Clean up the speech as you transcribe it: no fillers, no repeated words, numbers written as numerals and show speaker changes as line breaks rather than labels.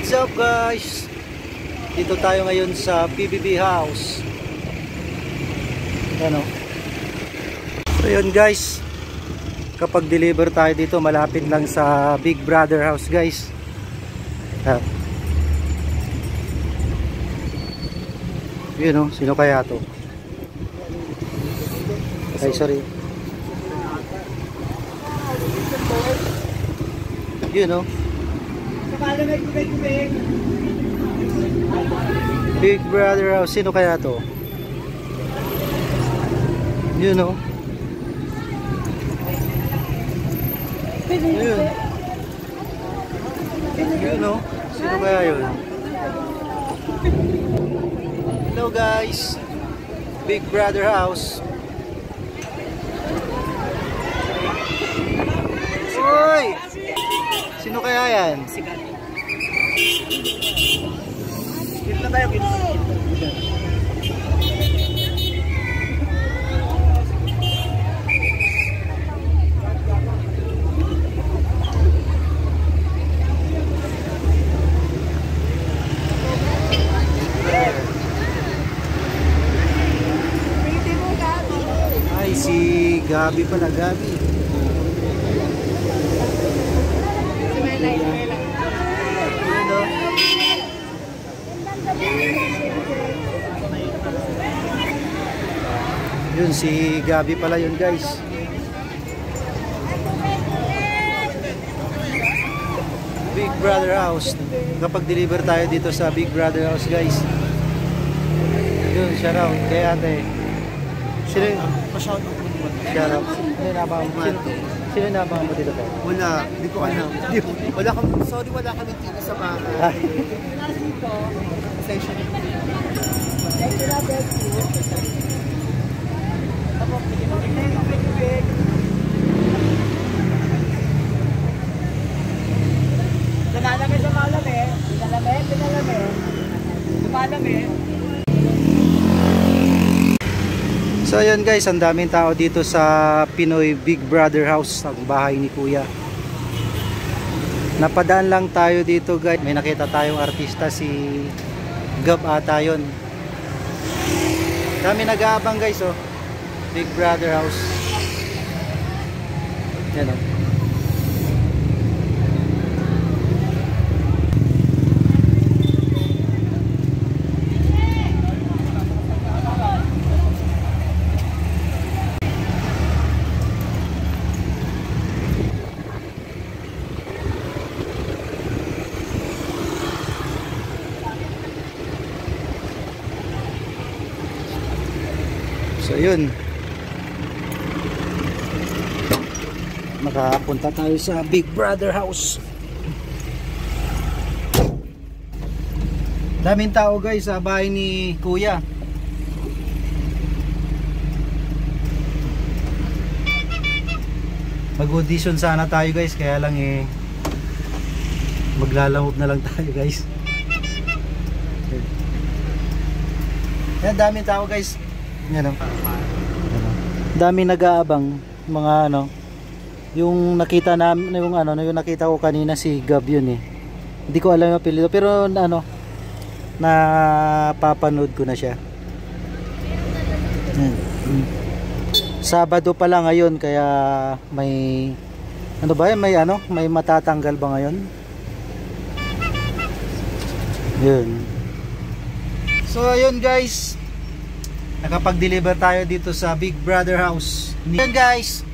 What's up guys? Dito tayo ngayon sa PBB house. Ano? So yun guys, kapag deliver tayo dito, malapit lang sa Big Brother house guys. Yun o, sino kaya to? Ay sorry. Yun o, Big Brother house, sino kaya to? Yun o. Yun. Yun o, sino kaya yun? Hello guys, Big Brother house. Uy! Sino kaya yan? Dito na tayo. Ay, si Gabi pala, Gabi. Yun, si Gabi pala yun guys. Big Brother house. Kapag deliver tayo dito sa Big Brother house guys. Yun, shout out kay ate. Sino yun? Shout out. Sino nabang mo dito tayo?
Wala, hindi ko alam. Wala kami, sorry, wala kami TV sa bahay. Session.
So ayun guys, ang daming tao dito sa Pinoy Big Brother house, ang bahay ni Kuya. Napadaan lang tayo dito guys. May nakita tayong artista, si Gab ata yun. Dami nag-aabang guys oh. Big Brother house. Yan oh. So yun, makapunta tayo sa Big Brother house. Daming tao guys sa bahay ni Kuya. Mag-audition sana tayo guys, kaya lang maglalamove na lang tayo guys. Yan, daming tao guys. Yan o. Dami nag-aabang mga ano. Yung nakita namin, yung nakita ko kanina si Gab yun eh. Hindi ko alam yung apelyido pero napapanood ko na siya. Sabado pa lang ngayon kaya may may matatanggal ba ngayon? Yun. So ayun guys, nakapag-deliver tayo dito sa Big Brother house. Yan guys,